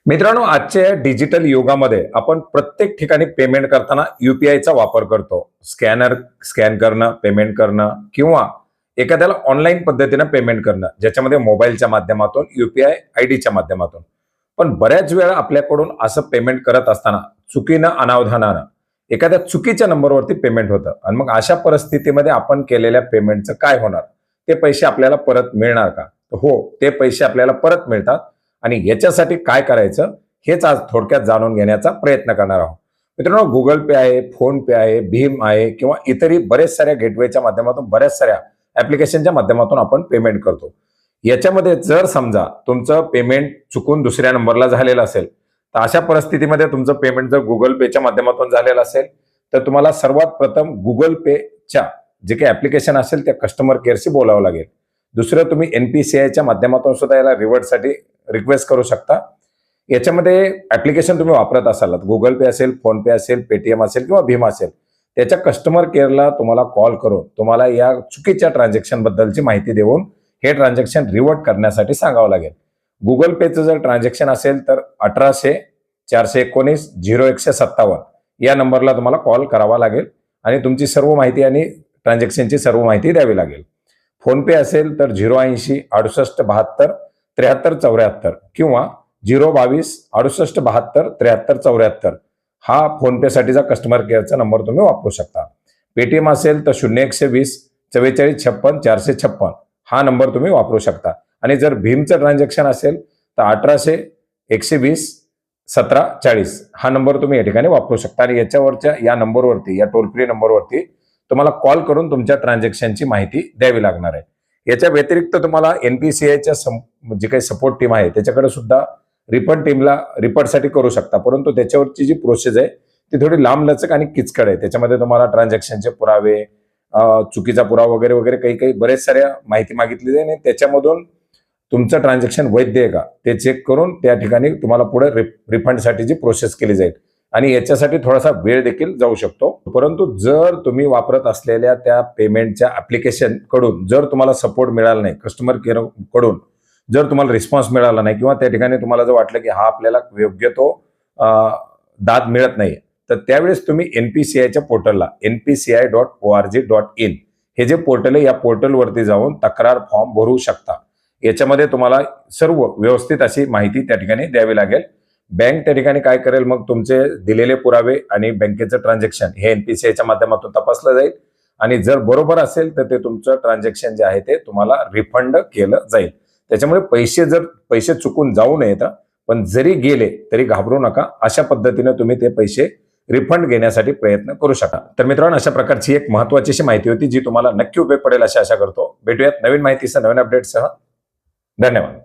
मित्रांनो, आजच्या या डिजिटल युगामध्ये आपण प्रत्येक ठिकाणी पेमेंट करताना यूपीआयचा वापर करतो. स्कॅन करणं, पेमेंट करणं किंवा एखाद्याला ऑनलाईन पद्धतीने पेमेंट करणं, ज्याच्यामध्ये मोबाईलच्या माध्यमातून यूपीआय आयडीच्या माध्यमातून. पण बऱ्याच वेळा आपल्याकडून असं पेमेंट करत असताना चुकीनं अनावधानानं एखाद्या चुकीच्या नंबरवरती पेमेंट होतं आणि मग अशा परिस्थितीमध्ये आपण केलेल्या पेमेंटचं काय होणार? ते पैसे आपल्याला परत मिळणार का? हो, ते पैसे आपल्याला परत मिळतात. आणि याच्यासाठी काय करायचं हेच आज थोडक्यात जाणून घेण्याचा प्रयत्न करणार आहोत. मित्रांनो, गुगल पे आहे, फोन पे आहे, भीम आहे किंवा इतरही बरेच साऱ्या गेटवेच्या माध्यमातून बऱ्याच साऱ्या ऍप्लिकेशनच्या माध्यमातून आपण पेमेंट करतो. याच्यामध्ये जर समजा तुमचं पेमेंट चुकून दुसऱ्या नंबरला झालेलं असेल, तर अशा परिस्थितीमध्ये तुमचं पेमेंट जर गुगल पेच्या माध्यमातून झालेलं असेल तर तुम्हाला सर्वात प्रथम गुगल पेच्या जे काही ऍप्लिकेशन असेल त्या कस्टमर केअरशी बोलावं लागेल. दुसरं, तुम्ही एनपीसीआयच्या माध्यमातून सुद्धा याला रिव्हर्टसाठी रिक्वेस्ट करू शकता. याच्यामध्ये ऍप्लिकेशन तुम्ही वापरत असाल, गुगल पे असेल, फोन पे असेल, पेटीएम असेल किंवा भीम असेल, त्याच्या कस्टमर केअरला तुम्हाला कॉल करून तुम्हाला या चुकीच्या ट्रान्झॅक्शन बद्दलची माहिती देऊन हे ट्रान्झॅक्शन रिव्हर्ट करण्यासाठी सांगावं लागेल. गुगल पेचं जर ट्रान्झॅक्शन असेल तर 1800-419-0157 या नंबरला तुम्हाला कॉल करावा लागेल आणि तुमची सर्व माहिती आणि ट्रान्झॅक्शनची सर्व माहिती द्यावी लागेल. फोन पे असेल तर 080-68-72-73-74 किंवा 022-68-72-73-74 हा फोन पे साठीचा कस्टमर केअरचा नंबर तुम्ही वापरू शकता. पेटीएम असेल तर 0120-4456-456 हा नंबर तुम्ही वापरू शकता. आणि जर भीमचं ट्रान्झॅक्शन असेल तर 1800-120-1740 हा नंबर तुम्ही या ठिकाणी वापरू शकता. आणि याच्यावरच्या या नंबरवरती, या टोल फ्री नंबरवरती तुम्हाला कॉल करून तुमच्या ट्रान्झॅक्शनची माहिती द्यावी लागणार आहे. याच्या व्यतिरिक्त तुम्हाला एनपीसीआयच्या जे काही सपोर्ट टीम आहे त्याच्याकडे सुद्धा रिफंड टीमला रिपोर्टसाठी करू शकता. परंतु त्याच्यावरची जी प्रोसेस आहे ती थोडी लांबलचक आणि किचकट आहे. त्याच्यामध्ये तुम्हाला ट्रान्झॅक्शनचे पुरावे, चुकीचा पुरावा वगैरे वगैरे काही बरेच साऱ्या माहिती मागितली जाईल आणि त्याच्यामधून तुमचं ट्रान्झॅक्शन वैध आहे का ते चेक करून त्या ठिकाणी तुम्हाला पुढे रिफंडसाठीची प्रोसेस केली जाईल आणि याच्यासाठी थोडासा वेळ देखील जाऊ शकतो. परंतु जर तुम्ही वापरत असलेल्या त्या पेमेंटच्या ऍप्लिकेशन कडून जर तुम्हाला सपोर्ट मिळाला नाही, कस्टमर केअर कडून जर तुम्हाला रिस्पॉन्स मिळाला नाही किंवा त्या ठिकाणी तुम्हाला जर वाटलं की हा आपल्याला योग्य तो दाद मिळत नाही, तर त्यावेळेस तुम्ही एनपीसीआयच्या पोर्टलला npci.org.in हे जे पोर्टल आहे या पोर्टलवरती जाऊन तक्रार फॉर्म भरू शकता. याच्यामध्ये तुम्हाला सर्व व्यवस्थित अशी माहिती त्या ठिकाणी द्यावी लागेल. बँक त्या ठिकाणी काय करेल, मग तुमचे दिलेले पुरावे आणि बँकेचं ट्रान्झॅक्शन हे एनपीसीआयच्या माध्यमातून तपासलं जाईल आणि जर बरोबर असेल तर ते तुमचं ट्रान्झॅक्शन जे आहे ते तुम्हाला रिफंड केलं जाईल. त्याच्यामुळे पैसे चुकून जाऊ नयेत, पण जरी गेले तरी घाबरू नका. अशा पद्धतीने तुम्ही ते पैसे रिफंड घेण्यासाठी प्रयत्न करू शकता. तर मित्रांनो, अशा प्रकारची एक महत्वाची माहिती होती जी तुम्हाला नक्की उपयोग पडेल अशी आशा करतो. भेटूयात नवीन माहितीसह, नवीन अपडेटसह. धन्यवाद.